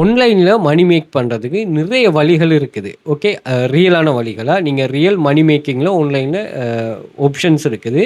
ஆன்லைனில் மணி மேக் பண்ணுறதுக்கு நிறைய வழிகள் இருக்குது. ஓகே, ரியலான வழிகளா நீங்கள் ரியல் மணி மேக்கிங்கில் ஆன்லைனில் ஆப்ஷன்ஸ் இருக்குது.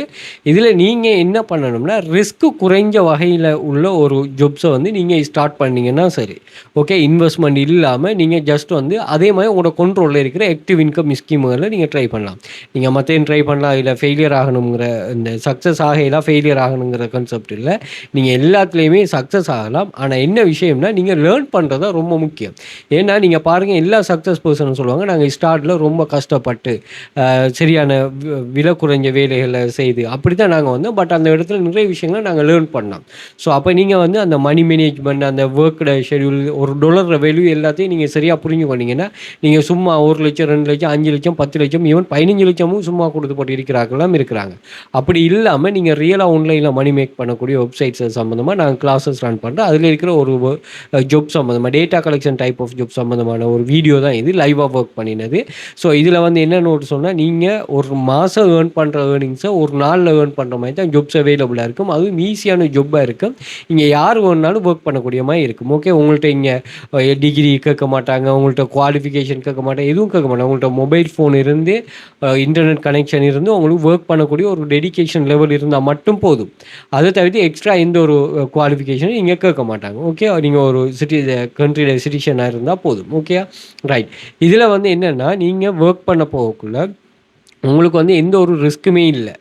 இதில் நீங்கள் என்ன பண்ணணும்னா, ரிஸ்க்கு குறைஞ்ச வகையில் உள்ள ஒரு ஜாப்ஸை வந்து நீங்கள் ஸ்டார்ட் பண்ணீங்கன்னா சரி. ஓகே, இன்வெஸ்ட்மெண்ட் இல்லாமல் நீங்கள் ஜஸ்ட் வந்து அதே மாதிரி உங்களோட கண்ட்ரோலில் இருக்கிற ஆக்டிவ் இன்கம் ஸ்கீமுகளை நீங்கள் ட்ரை பண்ணலாம். நீங்கள் மற்றையும் ட்ரை பண்ணலாம். இல்லை ஃபெயிலியர் ஆகணுங்கிற இந்த சக்ஸஸ் ஆகையெல்லாம் ஃபெயிலியர் ஆகணுங்கிற கான்செப்ட் இல்லை. நீங்கள் எல்லாத்துலேயுமே சக்ஸஸ் ஆகலாம். ஆனால் என்ன விஷயம்னா, நீங்கள் லேர்ன் பண்ணுறது தான் ரொம்ப முக்கியம். ஏன்னா நீங்கள் பாருங்கள், எல்லா சக்ஸஸ் பர்சனும் சொல்லுவாங்க, நாங்கள் ஸ்டார்ட்டில் ரொம்ப கஷ்டப்பட்டு சரியான விலை குறைஞ்ச வேலைகளை செய்து அப்படி தான் நாங்கள் வந்தோம். பட் அந்த இடத்துல நிறைய விஷயங்களை நாங்கள் லேர்ன் பண்ணோம். ஸோ அப்போ நீங்கள் வந்து அந்த மணி மேனேஜ்மெண்ட், அந்த ஒர்க்கோட ஷெடியூல், ஒரு டாலர் வேல்யூ எல்லாத்தையும் நீங்கள் சரியாக புரிஞ்சு கொண்டீங்கன்னா, நீங்கள் சும்மா 1 லட்சம் 2 லட்சம் 5 லட்சம் 10 லட்சம் ஈவன் 15 லட்சமும் சும்மா கொடுத்து போட்டு இருக்கிறாங்களாம் இருக்கிறாங்க. அப்படி இல்லாமல் நீங்கள் ரியலாக ஆன்லைனில் மணி மேக் பண்ணக்கூடிய வெப்சைட்ஸ் சம்மந்தமாக நாங்கள் கிளாஸஸ் ரன் பண்ணுறோம். அதில் இருக்கிற ஒரு ஜாப் சம்மந்தமாக data collection type of job சம்மந்தமான ஒரு வீடியோ தான் இது, லைவாக ஒர்க் பண்ணினது. ஸோ இதில் வந்து என்ன நோட் சொன்னால், நீங்கள் ஒரு மாதம் ஏர்ன் பண்ணுற ஏர்னிங்ஸை ஒரு நாளில் ஏர்ன் பண்ணுற மாதிரி தான் ஜாப்ஸ் அவைலபிளாக இருக்கும். அதுவும் ஈஸியான ஜாப்பாக இருக்கும். இங்கே யார் வேணுனாலும் ஒர்க் பண்ணக்கூடிய மாதிரி இருக்கும். ஓகே, உங்கள்கிட்ட இங்கே டிகிரி கேட்க மாட்டாங்க, உங்கள்கிட்ட குவாலிஃபிகேஷன் கேட்க மாட்டாங்க, எதுவும் கேட்க மாட்டாங்க. உங்கள்கிட்ட மொபைல் ஃபோன் இருந்து இன்டர்நெட் கனெக்ஷன் இருந்து உங்களுக்கு ஒர்க் பண்ணக்கூடிய ஒரு டெடிகேஷன் லெவல் இருந்தால் மட்டும் போதும். அதை தவிர்த்து எக்ஸ்ட்ரா எந்த ஒரு குவாலிஃபிகேஷனும் இங்கே கேட்க மாட்டாங்க. ஓகே, நீங்கள் ஒரு கண்ட்ரியோட சிட்டிசனாக இருந்தால் போதும். Okay, right. இதில் வந்து என்னென்னா, நீங்கள் ஒர்க் பண்ண போகக்குள்ள உங்களுக்கு வந்து எந்த ஒரு ரிஸ்க்குமே இல்லை.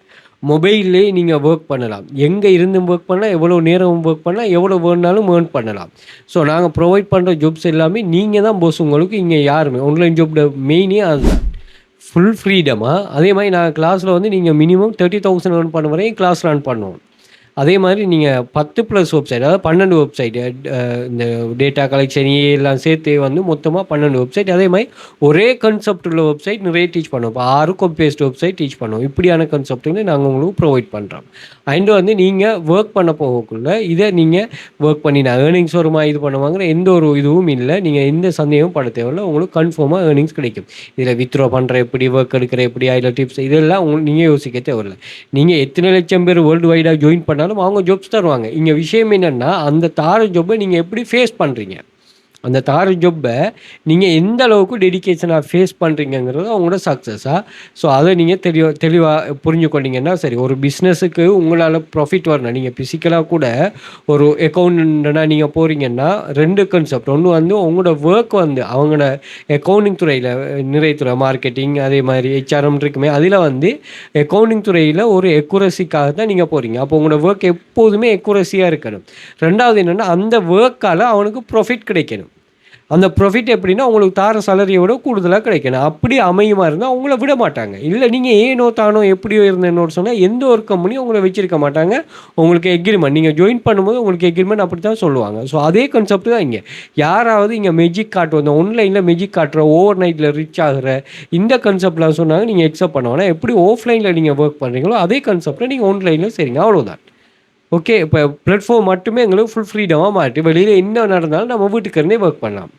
மொபைல்லே நீங்கள் ஒர்க் பண்ணலாம். எங்கே இருந்தும் ஒர்க் பண்ணலாம், எவ்வளோ நேரம் ஒர்க் பண்ணலாம், எவ்வளோ வேணுனாலும் ஏர்ன் பண்ணலாம். ஸோ நாங்கள் ப்ரொவைட் பண்ணுற ஜாப்ஸ் எல்லாமே நீங்கள் தான் போஸ். உங்களுக்கு இங்கே யாருமே ஆன்லைன் ஜாப்ட மெயினே அதுதான், ஃபுல் ஃப்ரீடமாக. அதே மாதிரி நாங்கள் கிளாஸில் வந்து நீங்கள் மினிமம் 30,000 ஏர்ன் பண்ண வரையும் கிளாஸ் ரன் பண்ணுவோம். அதே மாதிரி நீங்கள் 10+ வெப்சைட், அதாவது 12 வெப்சைட், இந்த டேட்டா கலெக்ஷன் எல்லாம் சேர்த்து வந்து மொத்தமாக 12 வெப்சைட். அதே மாதிரி ஒரே கன்செப்ட் உள்ள வெப்சைட் நிறைய டீச் பண்ணுவோம். இப்போ 6 காப்பி பேஸ்ட் வெப்சைட் டீச் பண்ணுவோம். இப்படியான கன்செப்ட்டுன்னு நாங்கள் உங்களுக்கு ப்ரொவைட் பண்ணுறோம். அண்ட் வந்து நீங்கள் ஒர்க் பண்ண போகக்குள்ள இதை நீங்கள் ஒர்க் பண்ணி நான் ஏர்னிங்ஸ் வருமா இது பண்ணுவாங்கிற எந்த ஒரு இதுவும் இல்லை. நீங்கள் எந்த சந்தேகமும் பட தேவையில்லை. உங்களுக்கு கன்ஃபார்மாக ஏர்னிங்ஸ் கிடைக்கும். இதில் வித்ட்ரா பண்ணுற எப்படி, ஒர்க் எடுக்கிற எப்படி, அதில் டிப்ஸ், இதெல்லாம் உங்களுக்கு நீங்கள் யோசிக்க தேவையில்லை. நீங்கள் எத்தனை லட்சம் பேர் வேர்ல்டு வைடாக ஜாயின் பண்ணாலும் அவங்க ஜாப்ஸ் தருவாங்க. இங்கே விஷயம் என்னென்னா, அந்த தார ஜாப்பை நீங்கள் எப்படி ஃபேஸ் பண்ணுறீங்க, அந்த தார ஜாப்பை நீங்கள் எந்த அளவுக்கு டெடிகேஷனாக ஃபேஸ் பண்ணுறீங்கிறது அவங்களோட சக்ஸஸாக. ஸோ அதை நீங்கள் தெளிவாக புரிஞ்சு கொண்டீங்கன்னா சரி. ஒரு பிஸ்னஸுக்கு உங்களால் ப்ராஃபிட் வரணும். நீங்கள் ஃபிசிக்கலாக கூட ஒரு அக்கௌண்ட்னா நீங்கள் போகிறீங்கன்னா 2 கான்செப்ட். ஒன்று வந்து உங்களோட ஒர்க் வந்து அவங்களோட அக்கௌண்டிங் துறையில் நிறைய துறை, மார்க்கெட்டிங், அதே மாதிரி ஹெச்ஆர்எம் இருக்குமே, அதில் வந்து அக்கௌண்டிங் துறையில் ஒரு எக்குரசிக்காக தான் நீங்கள் போகிறீங்க. அப்போ உங்களோட ஒர்க் எப்போதுமே எக்குரசியாக இருக்கணும். ரெண்டாவது என்னென்னா, அந்த ஒர்க்கால் அவனுக்கு ப்ராஃபிட் கிடைக்கணும். அந்த ப்ராஃபிட் எப்படின்னா, உங்களுக்கு தார சேலரியை விட கூடுதலாக கிடைக்கணும். அப்படி அமையுமா இருந்தால் அவங்கள விட மாட்டாங்க. இல்லை நீங்கள் ஏனோ தானோ எப்படியோ இருந்தேன்னு சொன்னால் எந்த ஒரு கம்பெனியும் உங்களை வச்சிருக்க மாட்டாங்க. உங்களுக்கு எக்ரிமெண்ட், நீங்கள் ஜாயின் பண்ணும்போது உங்களுக்கு எக்ரிமெண்ட் அப்படி தான் சொல்லுவாங்க. ஸோ அதே கான்செப்ட் தான் இங்கே. யாராவது இங்கே மெஜிக் காட்டுவோம், இந்த ஆன்லைனில் மெஜிக் காட்டுற, ஓவர் நைட்டில் ரிச் ஆகிற இந்த கான்செப்ட்லாம் சொன்னாங்க நீங்கள் எக்ஸப்ட் பண்ணுவாங்க. எப்படி ஆஃப்லைனில் நீங்கள் ஒர்க் பண்ணுறீங்களோ அதே கான்செப்டில் நீங்கள் ஆன்லைனில் சரிங்க, அவ்வளோதான். ஓகே, இப்போ பிளாட்ஃபார்ம் மட்டுமே எங்களுக்கு ஃபுல் ஃப்ரீடமாக மாட்டி வெளியில் என்ன நடந்தாலும் நம்ம வீட்டுக்கு இருந்தே ஒர்க் பண்ணலாம்.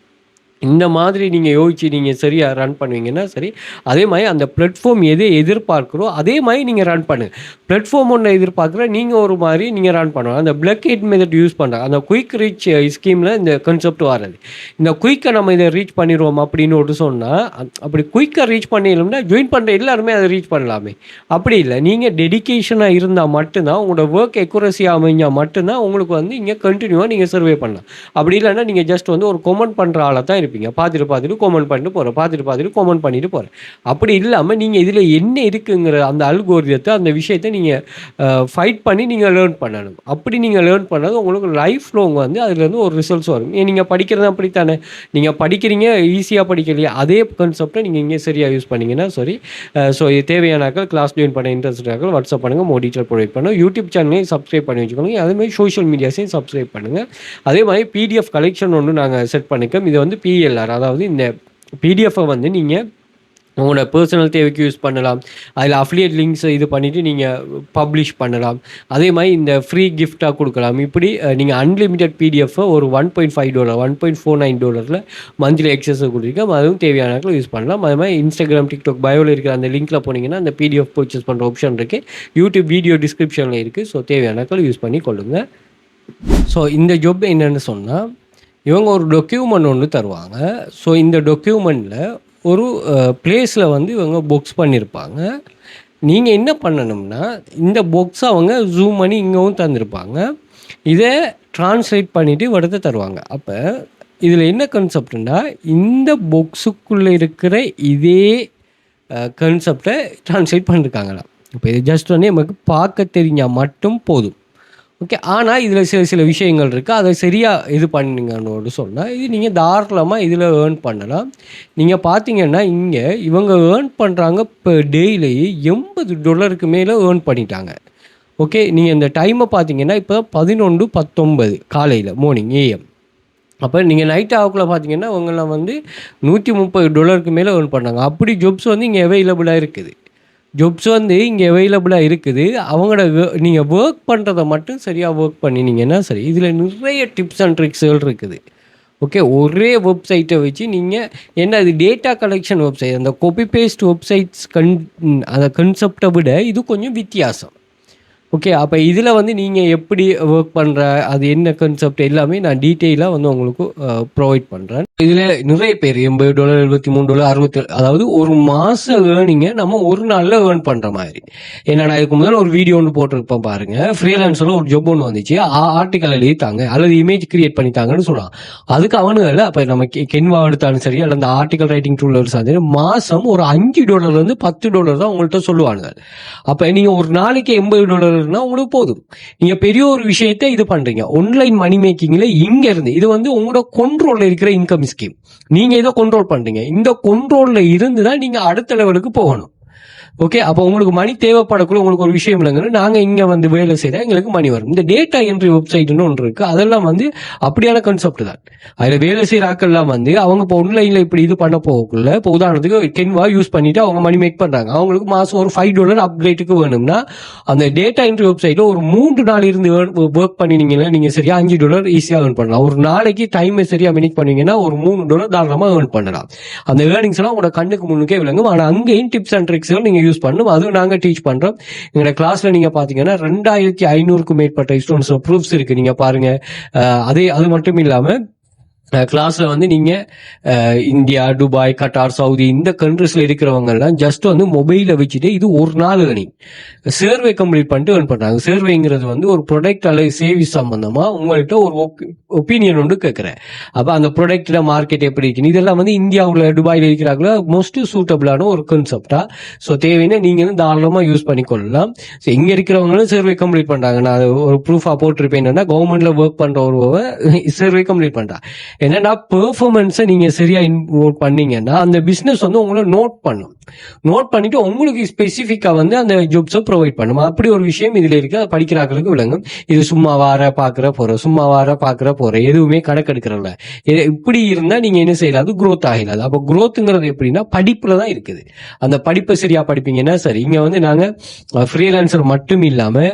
இந்த மாதிரி நீங்கள் யோசிச்சு நீங்கள் சரியாக ரன் பண்ணுவீங்கன்னா சரி. அதே மாதிரி அந்த பிளாட்ஃபார்ம் எதை எதிர்பார்க்குறோ அதே மாதிரி நீங்கள் ரன் பண்ணுங்கள். பிளாட்ஃபார்ம் ஒன்று எதிர்பார்க்குற நீங்கள் ஒரு மாதிரி நீங்கள் ரன் பண்ணலாம். அந்த பிளாக் ஹெட் மெத்தட் யூஸ் பண்ணுறாங்க. அந்த குயிக் ரீச் ஸ்கீமில் இந்த கான்செப்ட் வர்றது. இந்த குயிக்கை நம்ம இதை ரீச் பண்ணிடுவோம் அப்படின்னு ஒரு சொன்னால், அப்படி குயிக்காக ரீச் பண்ணிடலாம்னா ஜாயின் பண்ணுற எல்லாருமே அதை ரீச் பண்ணலாமே. அப்படி இல்லை, நீங்கள் டெடிக்கேஷனாக இருந்தால் மட்டும்தான், உங்களோட ஒர்க் எக்குரஸியாக அமைஞ்சால் மட்டும்தான் உங்களுக்கு வந்து இங்கே கண்டினியூவாக நீங்கள் சர்வே பண்ணலாம். அப்படி இல்லைன்னா நீங்கள் ஜஸ்ட் வந்து ஒரு கமெண்ட் பண்ணுற ஆளை தான் இருப்பீங்க. பார்த்துட்டு கமெண்ட் பண்ணிட்டு போகிறேன், பார்த்துட்டு கமெண்ட் பண்ணிட்டு போகிறேன். அப்படி இல்லாமல் நீங்கள் இதில் என்ன இருக்குங்கிற அந்த அல்கோரிதத்தை, அந்த விஷயத்தை நீங்கள் ஃபைட் பண்ணி நீங்கள் லேர்ன் பண்ணணும். அப்படி நீங்கள் லேர்ன் பண்ணது உங்களுக்கு லைஃப் லாங் வந்து அதுலேருந்து ஒரு ரிசல்ட்ஸ் வரும். நீங்கள் படிக்கிறது அப்படித்தானே, நீங்கள் படிக்கிறீங்க, ஈஸியாக படிக்கலையே, அதே கான்செப்டை நீங்கள் இங்கே சரியாக யூஸ் பண்ணிங்கன்னா சரி. ஸோ இது தேவையானாக்கள், கிளாஸ் ஜாயின் பண்ண இன்ட்ரெஸ்டாக வாட்ஸ்அப் பண்ணுங்கள், மோர் டீட்டெயில் ப்ரொவைட் பண்ணுங்கள். யூடியூப் சேனலையும் சப்ஸ்கிரைப் பண்ணி வச்சுக்கோங்க. அதேமாதிரி சோஷியல் மீடியாஸையும் சப்ஸ்கிரைப் பண்ணுங்கள். அதே மாதிரி பிடிஎஃப் கலெக்ஷன் ஒன்று நாங்கள் செட் பண்ணிக்கோம். இது வந்து பிஎல்ஆர், அதாவது இந்த பிடிஎஃப்பை வந்து நீங்கள் உங்களோட பர்சனல் தேவைக்கு யூஸ் பண்ணலாம். அதில் அஃபிலியேட் லிங்க்ஸ் இது பண்ணிவிட்டு நீங்கள் பப்ளிஷ் பண்ணலாம். அதே மாதிரி இந்த ஃப்ரீ கிஃப்டாக கொடுக்கலாம். இப்படி நீங்கள் அன்லிமிட்டட் பிடிஎஃப்பை ஒரு $1.5 $1.49 மந்த்லி எக்ஸஸ் கொடுத்துருக்கோம். அதுவும் தேவையானாக்கள் யூஸ் பண்ணலாம். அது மாதிரி இன்ஸ்டாகிராம், டிக்டாக் பயோவில் இருக்கிற அந்த லிங்க்கில் போனீங்கன்னா அந்த பிடிஎஃப் பர்ச்சேஸ் பண்ணுற ஆப்ஷன் இருக்குது. யூடியூப் வீடியோ டிஸ்கிரிப்ஷனில் இருக்குது. ஸோ தேவையானாக்கள் யூஸ் பண்ணி கொள்ளுங்கள். ஸோ இந்த ஜாப் என்னென்னு சொன்னால், இவங்க ஒரு டொக்யூமெண்ட் ஒன்று தருவாங்க. ஸோ இந்த டொக்யூமெண்ட்டில் ஒரு பிளேஸில் வந்து இவங்க புக்ஸ் பண்ணியிருப்பாங்க. நீங்கள் என்ன பண்ணணும்னா, இந்த புக்ஸை அவங்க ஜூம் பண்ணி இங்கேவும் தந்திருப்பாங்க. இதை ட்ரான்ஸ்லேட் பண்ணிவிட்டு இவர்கிட்ட தருவாங்க. அப்போ இதில் என்ன கான்செப்ட்னா, இந்த புக்ஸுக்குள்ளே இருக்கிற இதே கான்செப்டை ட்ரான்ஸ்லேட் பண்ணியிருக்காங்களாம். இப்போ இது ஜஸ்ட் வந்து நமக்கு பார்க்க தெரிஞ்சால் மட்டும் போதும். ஓகே. ஆனால் இதில் சில விஷயங்கள் இருக்குது. அதை சரியாக இது பண்ணிங்கன்னு சொன்னால் இது நீங்கள் தாராளமாக இதில் ஏர்ன் பண்ணலாம். நீங்கள் பார்த்தீங்கன்னா இங்கே இவங்க ஏர்ன் பண்ணுறாங்க இப்போ டெய்லி $80 மேலே ஏர்ன் பண்ணிட்டாங்க. ஓகே. நீங்கள் இந்த டைமை பார்த்தீங்கன்னா இப்போ 11:19 காலையில் மார்னிங் AM. அப்போ நீங்கள் நைட் ஆகுக்குள்ளே பார்த்தீங்கன்னா அவங்களாம் வந்து $130 மேலே ஏர்ன் பண்ணாங்க. அப்படி ஜாப்ஸ் வந்து இங்கே அவைலபிளாக இருக்குது. ஜாப்ஸ் வந்து இங்கே அவைலபிளாக இருக்குது. அவங்களோட நீங்கள் ஒர்க் பண்ணுறதை மட்டும் சரியாக ஒர்க் பண்ணினீங்கன்னா சரி. இதில் நிறைய டிப்ஸ் அண்ட் ட்ரிக்ஸ்கள் இருக்குது. ஓகே. ஒரே வெப்சைட்டை வச்சு நீங்கள் என்ன இது டேட்டா கலெக்ஷன் வெப்சைட், அந்த காப்பி பேஸ்ட் வெப்சைட்ஸ் அந்த கன்செப்டை விட இது கொஞ்சம் வித்தியாசம். ஓகே. அப்போ இதில் வந்து நீங்கள் எப்படி ஒர்க் பண்ணுற, அது என்ன கான்செப்ட் எல்லாமே நான் டீட்டெயிலாக வந்து உங்களுக்கு ப்ரொவைட் பண்ணுறேன். இதில் நிறைய பேர் $80, $73, $67, அதாவது ஒரு மாத ஏர்னிங்கை நம்ம ஒரு நாளில் ஏர்ன் பண்ணுற மாதிரி. ஏன்னா நான் இதுக்கு முதல்ல ஒரு வீடியோ ஒன்று போட்டிருப்பேன் பாருங்கள். ஃப்ரீலான்ஸில் ஒரு ஜாப் ஒன்று வந்துச்சு. ஆர்டிக்கல் எழுதித்தாங்க அல்லது இமேஜ் கிரியேட் பண்ணித்தாங்கன்னு சொல்லலாம். அதுக்கு அவனுங்கள அப்போ நம்ம கென்வா எடுத்தாலும் சரி அல்லது அந்த ஆர்டிக்கல் ரைட்டிங் டூல் சரி மாதம் ஒரு $5 $10 தான் உங்கள்கிட்ட சொல்லுவாங்க. அப்போ நீங்கள் ஒரு நாளைக்கு $80 உங்களுக்கு போதும். நீங்க பெரிய ஒரு விஷயத்தை இது பண்றீங்க. ஆன்லைன் மணி மேக்கிங்ல இங்க இருந்து இது வந்து உங்களோட கண்ட்ரோல்ல இருக்கிற இன்கம் ஸ்கீம். நீங்க இதை கண்ட்ரோல் பண்றீங்க. இந்த கண்ட்ரோல்ல இருந்து தான் நீங்க அடுத்த லெவலுக்கு போகணும். ஓகே. அப்போ உங்களுக்கு மணி தேவைப்படக்குள்ள உங்களுக்கு ஒரு விஷயம் இல்லைங்க, நாங்கள் இங்கே வந்து வேலை செய்தால் எங்களுக்கு மணி வரும். இந்த டேட்டா என்ட்ரி வெப்சைட்னு ஒன்று இருக்குது. அதெல்லாம் வந்து அப்படியான கான்செப்ட் தான். அதில் வேலை செய்கிற ஆக்கள்லாம் வந்து அவங்க இப்போ ஆன்லைனில் இப்படி இது பண்ண போகக்குள்ள இப்போ உதாரணத்துக்கு கென்வா யூஸ் பண்ணிட்டு அவங்க மணி மேக் பண்ணுறாங்க. அவங்களுக்கு மாதம் ஒரு $5 அப்கிரேட்டுக்கு வேணும்னா அந்த டேட்டா என்ட்ரி வெப்சைட்டில் ஒரு 3 நாள் இருந்து ஒர்க் பண்ணினீங்கன்னா நீங்கள் சரியா $5 ஈஸியாக ஏர்ன் பண்ணலாம். ஒரு நாளைக்கு டைமை சரியாக மினிட் பண்ணுவீங்கன்னா ஒரு $3 தாராளமாக ஏர்ன் பண்ணலாம். அந்த ஏர்னிங்ஸ் எல்லாம் உங்களோட கண்ணுக்கு முன்னுக்கே விளங்கும். ஆனால் அங்கேயும் டிப்ஸ் அண்ட் ட்ரிக்ஸ்கள் நீங்கள் யூஸ் பண்ணும். அதுவும் நாங்கள் டீச் பண்றோம். எங்களோட கிளாஸ்ல நீங்க பாத்தீங்கன்னா 2500க்கும் மேற்பட்ட ஸ்டூடெண்ட்ஸ் ப்ரூஃப்ஸ் இருக்கு. நீங்க பாருங்க. அது மட்டும் இல்லாம கிளாஸ்ல வந்து நீங்க இந்தியா, துபாய், கட்டார், சவுதி இந்த கண்ட்ரிஸ்ல இருக்கிறவங்க எல்லாம் ஜஸ்ட் வந்து மொபைல வச்சுட்டு இது ஒரு நாள் ஏர்னிங் சர்வே கம்ப்ளீட் பண்ணிட்டு ஏர்ன் பண்றாங்க. சர்வேங்கிறது வந்து ஒரு ப்ராடக்ட் அல்லது சர்வீஸ் சம்பந்தமா உங்கள்கிட்ட ஒரு ஒப்பீனியன் ஒன்று கேட்கிறேன். அப்ப அந்த ப்ராடக்ட்ல மார்க்கெட் எப்படி இருக்குன்னு இதெல்லாம் வந்து இந்தியாவுல துபாயில இருக்கிறாங்களா மோஸ்ட் சூட்டபிளான ஒரு கான்செப்டா. ஸோ தேவைன்னா நீங்க வந்து தாராளமா யூஸ் பண்ணிக்கொள்ளலாம். ஸோ இங்க இருக்கிறவங்களும் சர்வே கம்ப்ளீட் பண்றாங்க. நான் ஒரு ப்ரூஃபா போட்டிருப்பேன். என்னன்னா கவர்மெண்ட்ல ஒர்க் பண்ற ஒரு சர்வே கம்ப்ளீட் பண்றா. என்னன்னா பெர்ஃபார்மன்ஸை நீங்க சரியா இன்வோல்வ் பண்ணீங்கன்னா அந்த பிசினஸ் வந்து உங்களை நோட் பண்ணிட்டு உங்களுக்கு ஸ்பெசிஃபிக்கா வந்து அந்த ஜாப்ஸை ப்ரொவைட் பண்ணும். அப்படி ஒரு விஷயம் இதுல இருக்கு. அதை படிக்கிறாங்களுக்கு விளங்கும். இது சும்மா வார பாக்குற போற எதுவுமே கணக்கெடுக்கிறல. இப்படி இருந்தா நீங்க என்ன செய்யலாம், அது குரோத் ஆகலாது. அப்ப குரோத்துங்கிறது எப்படின்னா படிப்புல தான் இருக்குது. அந்த படிப்பை சரியா படிப்பீங்கன்னா சரி. இங்க வந்து நாங்க ஃப்ரீலான்சர் மட்டும் இல்லாம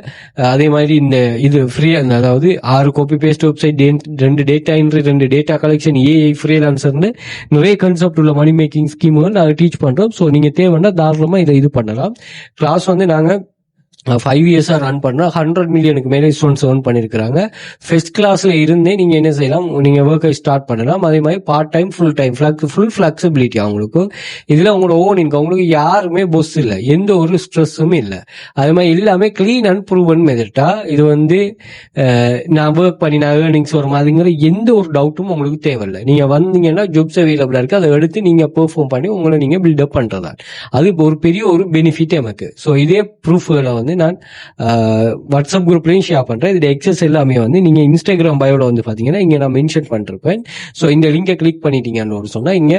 அதே மாதிரி இந்த இது ஃப்ரீ அதாவது 6 copy paste website, 2 data entry, 2 data collection, AI ஃப்ரீலான்சர்னு நிறைய கான்செப்ட் உள்ள மணி மேக்கிங் ஸ்கீம்கள் நாங்கள் டீச் பண்றோம். ஸோ நீங்க தேவைன்னா தாராளமா இதை இது பண்ணலாம். கிளாஸ் வந்து நாங்க 5 இயர்ஸா ரன் பண்ணா 100 மில்லியனுக்கு மேலே ஸ்டூடெண்ட்ஸ் ஏர்ன் பண்ணிருக்காங்க. ஃபர்ஸ்ட் கிளாஸ்ல இருந்தே நீங்க என்ன செய்யலாம், நீங்க ஒர்க்கை ஸ்டார்ட் பண்ணலாம். அதே மாதிரி part time, full time, full flexibility அவங்களுக்கு. இதுல உங்களோட ஓன் இன்கம். உங்களுக்கு யாருமே பொஸ் இல்லை, எந்த ஒரு ஸ்ட்ரெஸ்ஸும் இல்லை. அதே மாதிரி எல்லாமே கிளீன் அண்ட் ப்ரூவன் மெத்தடா. இது வந்து நான் ஒர்க் பண்ணி நான் ஏர்னிங்ஸ் வரும் அதுங்கிற எந்த ஒரு டவுட்டும் உங்களுக்கு தேவையில்லை. நீங்க வந்தீங்கன்னா ஜாப்ஸ் அவைலபிளா இருக்கு. அதை எடுத்து நீங்க பெர்ஃபார்ம் பண்ணி உங்களை நீங்க பில்டப் பண்றதா. அது ஒரு பெரிய ஒரு பெனிஃபிட் எனக்கு. ஸோ இதே ப்ரூஃப்களை வந்து நான் வாட்ஸ்அப் குரூப்லயும் ஷேர் பண்றேன். இது எக்ஸஸ் எல்லாமே வந்து நீங்க இன்ஸ்டாகிராம் பயோல வந்து பாத்தீங்கன்னா இங்க நான் மென்ஷன் பண்ணிருப்பேன். ஸோ இந்த லிங்கை கிளிக் பண்ணிட்டீங்கன்னு சொன்னா இங்க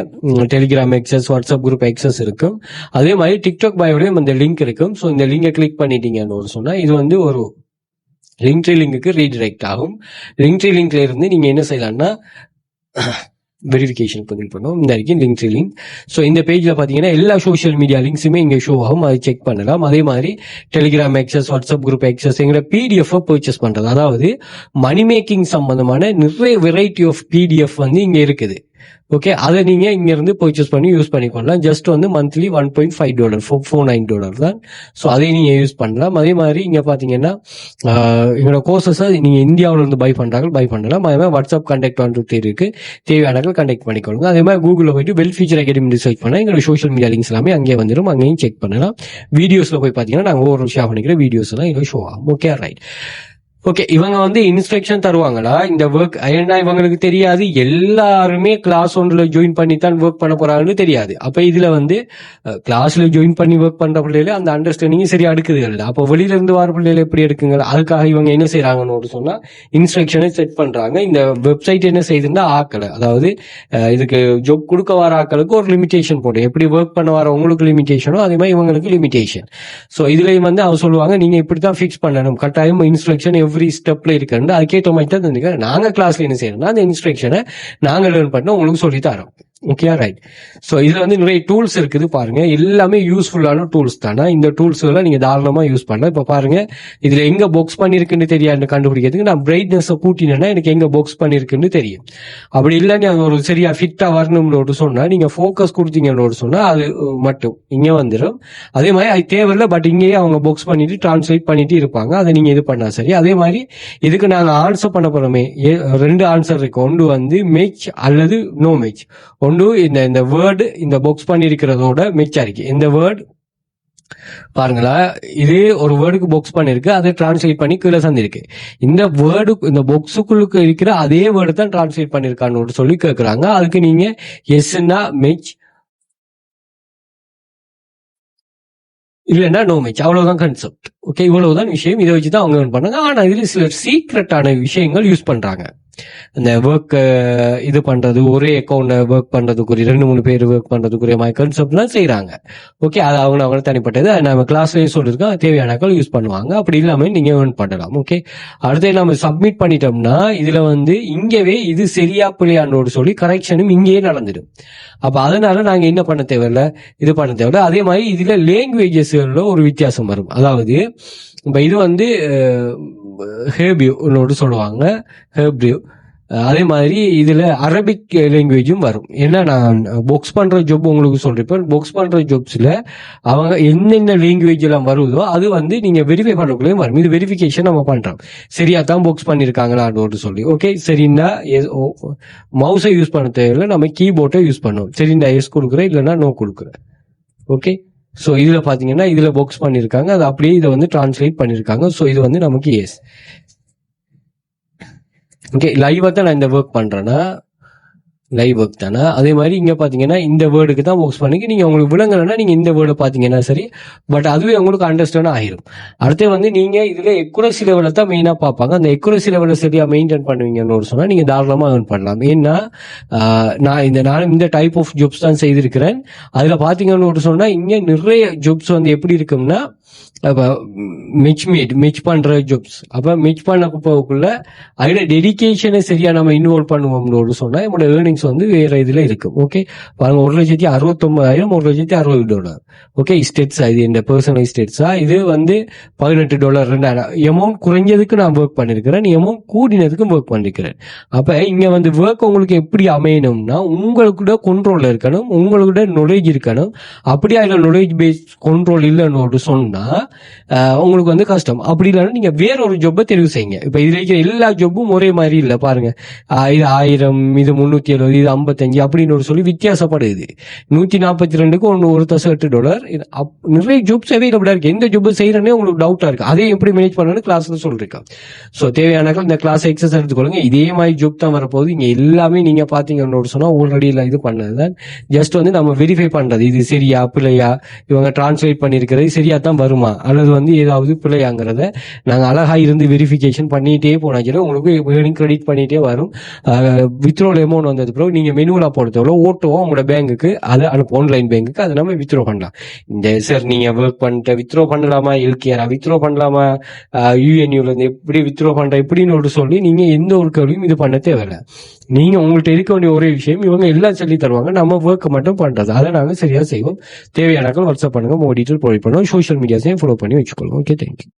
Telegram access, WhatsApp group access இருக்கும். அதே மாதிரி டிக்டாக் பயோலயும் அந்த லிங்க் இருக்கும். ஸோ இந்த லிங்கை கிளிக் பண்ணிட்டீங்கன்னு சொன்னா இது வந்து ஒரு லிங்க்ட்ரீ லிங்க்கு ரீடைரக்ட் ஆகும். லிங்க்ட்ரீ லிங்க்ல இருந்து நீங்க என்ன செய்யலாம்னா வெரிஃபிகேஷன் பண்ணுவோம். இந்த வரைக்கும் லிங்க்ட்ரீ லிங்க். ஸோ இந்த பேஜில் பார்த்தீங்கன்னா எல்லா சோஷியல் மீடியா லிங்க்ஸுமே இங்கே ஷோ ஆகும். அதை செக் பண்ணலாம். அதே மாதிரி Telegram access, WhatsApp group access எங்களை பிடிஎஃப் பர்ச்சேஸ் பண்ணுறது. அதாவது மணி மேக்கிங் சம்பந்தமான நிறைய வெரைட்டி ஆஃப் பிடிஎஃப் வந்து இங்கே இருக்குது. ஓகே, அதை நீங்க இங்க இருந்து பர்ச்சேஸ் பண்ணி யூஸ் பண்ணிக்கொள்ளலாம். ஜஸ்ட் வந்து மந்த்லி $1.5 $49 தான். ஸோ அதை நீங்க யூஸ் பண்ணலாம். அதே மாதிரி இங்க பாத்தீங்கன்னா எங்களோட கோர்சஸை நீங்க இந்தியாவில இருந்து பை பண்ணலாம். அதே மாதிரி வாட்ஸ்அப் கான்டாக்ட் வந்துட்டு இருக்கு, தேவையானவர்கள் கான்டாக்ட் பண்ணிக்கொள்ளுங்க. அதே மாதிரி கூகுளில் போயிட்டு வெல் ஃபியூச்சர் அகாடமி ரிசர்ச் பண்ணா எங்களோட சோஷியல் மீடியா லிங்க்ஸ் எல்லாமே அங்கே வந்துடும், அங்கேயும் செக் பண்ணலாம். வீடியோஸ்ல போய் பாத்தீங்கன்னா நாங்கள் ஒவ்வொரு ஷேர் பண்ணிக்கிற வீடியோஸ் எல்லாம் இங்க ஷோ ஆகும். Okay right. ஓகே, இவங்க வந்து இன்ஸ்ட்ரக்ஷன் தருவாங்களா இந்த ஒர்க்? ஏன்னா இவங்களுக்கு தெரியாது எல்லாருமே கிளாஸ் ஒன்றில் ஜாயின் பண்ணி தான் ஒர்க் பண்ண போறாங்கன்னு தெரியாது. அப்ப இதுல வந்து கிளாஸ்ல ஜாயின் பண்ணி ஒர்க் பண்ற பிள்ளைகளை அந்த அண்டர்ஸ்டாண்டிங் சரியா எடுக்குது இல்லை. அப்போ வெளியில இருந்து வர பிள்ளைகளை எப்படி எடுக்குங்க? அதுக்காக இவங்க என்ன செய்யறாங்கன்னு சொன்னா இன்ஸ்ட்ரக்ஷனை செட் பண்றாங்க. இந்த வெப்சைட் என்ன செய்யுதுன்னா ஆக்களை, அதாவது இதுக்கு ஜாப் கொடுக்க வர ஆக்களுக்கு ஒரு லிமிடேஷன் போடும். எப்படி ஒர்க் பண்ண வர உங்களுக்கு லிமிடேஷனோ அதே மாதிரி இவங்களுக்கு லிமிடேஷன். ஸோ இதுலயும் வந்து அவங்க சொல்லுவாங்க நீங்க இப்படித்தான் ஃபிக்ஸ் பண்ணணும், கட்டாயம் இன்ஸ்ட்ரக்ஷன் எவ்ரி ஸ்டெப்ல இருக்கு. அதுக்கேற்ற மாதிரி தான் நாங்க கிளாஸ்ல என்ன செய்யணும்னா அந்த இன்ஸ்ட்ரக்ஷனை நாங்க லேர்ன் பண்ண உங்களுக்கு சொல்லி தரோம். Okay right. ஸோ இதுல வந்து நிறைய டூல்ஸ் இருக்குது பாருங்க, எல்லாமே யூஸ்ஃபுல்லான டூல்ஸ் தானே. இந்த டூல்ஸ் எல்லாம் நீங்க தாராளமா யூஸ் பண்ணலாம். இப்ப பாருங்க, இதுல எங்க பாக்ஸ் பண்ணிருக்குன்னு தெரியாது கண்டுபிடிக்கிறதுக்கு நான் பிரைட்னஸ் கூட்டினேன்னா எனக்கு எங்க பாக்ஸ் பண்ணிருக்குன்னு தெரியும். அப்படி இல்லை நீங்க ஒரு சரியா ஃபிட்டா வரணும்னு சொன்னா நீங்க ஃபோக்கஸ் கொடுத்தீங்கன்னு சொன்னா அது மட்டும் இங்க வந்துடும். அதே மாதிரி அது தேவையில்லை, பட் இங்கேயே அவங்க பாக்ஸ் பண்ணிட்டு டிரான்ஸ்லேட் பண்ணிட்டு இருப்பாங்க. அதை நீங்க இது பண்ணா சரி. அதே மாதிரி இதுக்கு நாங்க ஆன்சர் பண்ண போறோமே, 2 ஆன்சர் இருக்கு. ஒன்று வந்து மேட்ச் அல்லது நோ மேட்ச். இந்த வேர்டு இந்த பாக்ஸ் பண்ணிருக்கிறதோட மிச்சா இருக்கு. இந்த வேர்டு பாருங்களா, இதே ஒரு வேர்டுக்கு பாக்ஸ் பண்ணிருக்கு, அதை டிரான்ஸ்லேட் பண்ணி கீழே சந்திருக்கு. இந்த வேர்டு இந்த பாக்ஸுக்குள்ளுக்கு இருக்கிற அதே வேர்டு தான் டிரான்ஸ்லேட் பண்ணிருக்கான்னு சொல்லி கேட்கறாங்க. அதுக்கு நீங்க எஸ்னா மேட்ச், இல்லைன்னா நோ மேட்ச், அவ்வளவுதான் கான்செப்ட். ஓகே, இவ்வளவுதான் விஷயம். இதை வச்சுதான் அவங்க பண்ணாங்க. ஆனா இதுல சில சீக்ரெட்டான விஷயங்கள் யூஸ் பண்றாங்க. இந்த ஒர்க் இது பண்றது, ஒரே அக்கௌண்ட் ஒர்க் பண்றதுக்குரிய 2-3 பேர் ஒர்க் பண்றதுக்குரிய மாதிரி கான்செப்ட்லாம் செய்யறாங்க. ஓகே, அது அவங்க தனிப்பட்டது. நம்ம கிளாஸ்லயே சொல்லிருக்கோம், தேவையான யூஸ் பண்ணுவாங்க. அப்படி இல்லாம நீங்க ஏர்ன் பண்ணலாம். ஓகே, அடுத்து நம்ம சப்மிட் பண்ணிட்டோம்னா இதுல வந்து இங்கவே இது சரியா பிள்ளையாண்டோடு சொல்லி கரெக்ஷனும் இங்கேயே நடந்துடும். அப்ப அதனால நாங்க என்ன பண்ண தேவையில்ல, இது பண்ண தேவையில்ல. அதே மாதிரி இதுல லாங்குவேஜஸ்ல ஒரு வித்தியாசம் வரும். அதாவது இப்ப இது வந்து ஹேபியூ சொல்லுவாங்க, ஹேப்ரியூ. அதே மாதிரி இதுல அரபிக் லாங்குவேஜும் வரும். ஏன்னா நான் பாக்ஸ் பண்ற ஜாப் உங்களுக்கு சொல்றேன். பாக்ஸ் பண்ற ஜாப்ஸ்ல அவங்க என்னென்ன லாங்குவேஜ் எல்லாம் வருதோ அது வந்து நீங்க வெரிஃபை பண்ணக்குள்ளேயும் வரும். இது வெரிஃபிகேஷன் நம்ம பண்றோம், சரியா தான் பாக்ஸ் பண்ணிருக்காங்களான்னு சொல்லி. ஓகே, சரின்னா மவுஸை யூஸ் பண்ண தேவையில்லை, நம்ம கீபோர்டை யூஸ் பண்ணுவோம். சரிண்டா எஸ் கொடுக்குறேன், இல்லைன்னா நோ கொடுக்குறேன். ஓகே, ஸோ இதுல பாத்தீங்கன்னா இதுல பாக்ஸ் பண்ணிருக்காங்க, அது அப்படியே இதை வந்து டிரான்ஸ்லேட் பண்ணிருக்காங்க. ஸோ இது வந்து நமக்கு எஸ். ஓகே, லைவா தான் நான் இந்த ஒர்க் பண்றேன்னா லைவ் ஒர்க் தானே. அதே மாதிரி இங்க பாத்தீங்கன்னா இந்த வேர்டுக்கு தான் பாக்ஸ் பண்ணிக்க, நீங்க உங்களுக்கு விளங்கலைன்னா நீங்க இந்த வேர்டை பாத்தீங்கன்னா சரி, பட் அதுவே உங்களுக்கு அண்டர்ஸ்டாண்ட் ஆயிரும். அடுத்து வந்து நீங்க இதுல எக்குரசி லெவலை தான் மெயினா பார்ப்பாங்க. அந்த எக்குரசி லெவலை சரியா மெயின்டைன் பண்ணுவீங்கன்னு சொன்னா நீங்க தாராளமா ஏர்ன் பண்ணலாம். ஏன்னா நானும் இந்த டைப் ஆஃப் ஜாப்ஸ் தான் செய்திருக்கிறேன். அதுல பாத்தீங்கன்னு சொன்னா இங்க நிறைய ஜாப்ஸ் வந்து எப்படி இருக்கும்னா மிச் பண்ற ஜாப்ஸ். அப்ப மிச் பண்ண போகக்குள்ள அதோட டெடிகேஷனை சரியா நம்ம இன்வால்வ் பண்ணுவோம்னு சொன்னா நம்மளோட ஏர்னிங்ஸ் வந்து வேற இதுல இருக்கும். ஓகே, பாருங்க, $1,69,000 $1,60,000. ஓகே, ஸ்டேட்ஸா இது இந்த பர்சனல் ஸ்டேட்ஸா இது வந்து $18 $2,000. எமௌண்ட் குறைஞ்சதுக்கு நான் ஒர்க் பண்ணிருக்கிறேன், எமௌண்ட் கூடினதுக்கும் ஒர்க் பண்ணிருக்கிறேன். அப்ப இங்க வந்து ஒர்க் உங்களுக்கு எப்படி அமையணும்னா உங்களுக்குட கண்ட்ரோல் இருக்கணும், உங்களோட நாலேஜ் இருக்கணும். அப்படியே அதுல நாலேஜ் பேஸ் கண்ட்ரோல் இல்லைன்னு சொன்னா உங்களுக்கு வந்து கஷ்டம். அப்படி இல்லைன்னா நீங்க வேற ஒரு ஜாப்பை தெரிவு செய்யுங்க. இப்ப இதுல இருக்கிற எல்லா ஜாப்பும் ஒரே மாதிரி இல்ல பாருங்க. இது 1000, இது 370, இது 55 அப்படின்னு சொல்லி வித்தியாசப்படுது. 142க்கு $1.8. நிறைய ஜாப்ஸ் அவைலபிளா இருக்கு. எந்த ஜாப் செய்யறேன்னே உங்களுக்கு டவுட்டா இருக்கு. அதே எப்படி மேனேஜ் பண்ணணும்னு கிளாஸ்ல சொல்லிருக்கேன். சோ தேவையான இந்த கிளாஸ் எக்ஸஸ் எடுத்துக்கொள்ளுங்க. இதே மாதிரி ஜாப் தான் வரப்போகுது. இங்க எல்லாமே நீங்க பாத்தீங்கன்னு சொன்னா ஆல்ரெடி இது பண்ணதுதான். ஜஸ்ட் வந்து நம்ம வெரிஃபை பண்றது, இது சரியா பிள்ளையா, இவங்க டிரான்ஸ்லேட் பண்ணிருக்கிறது சரியா தான் வருமா அல்லது வந்து ஏதாவது பிள்ளையாங்கிறத நாங்க அழகா இருந்து வெரிஃபிகேஷன் பண்ணிட்டே போனாச்சுன்னா உங்களுக்கு ஏர்னிங் கிரெடிட் பண்ணிட்டே வரும். வித்ரோல் அமௌண்ட் வந்தது பிறகு நீங்க மெனுவலா போடுறதோ ஓட்டோவோ உங்களோட பேங்குக்கு அதை அனுப்ப, ஆன்லைன் பேங்குக்கு அதை நம்ம வித்ரோ பண்ணலாம். இந்த சார் நீங்க ஒர்க் பண்ணிட்டு வித்ரோ பண்ணலாமா, எல்கேஆர் வித்ரோ பண்ணலாமா, யூஎன்யூல இருந்து எப்படி வித்ரோ பண்ற இப்படின்னு சொல்லி நீங்க எந்த ஒரு கேள்வியும் இது பண்ண தேவையில்லை. நீங்க உங்கள்கிட்ட இருக்க வேண்டிய ஒரே விஷயம் இவங்க எல்லாம் சொல்லி தருவாங்க, நம்ம ஒர்க் மட்டும் பண்றது. அதை நாங்க சரியா செய்வோம். தேவையான வாட்ஸ்அப் பண்ணுங்க, மோர் டீட்டெயில் ப்ரொவைட் பண்ணுவோம். சோஷியல் மீடியாஸையும் ஃபாலோ பண்ணி வச்சுக்கொள்ளும். Okay, thank you.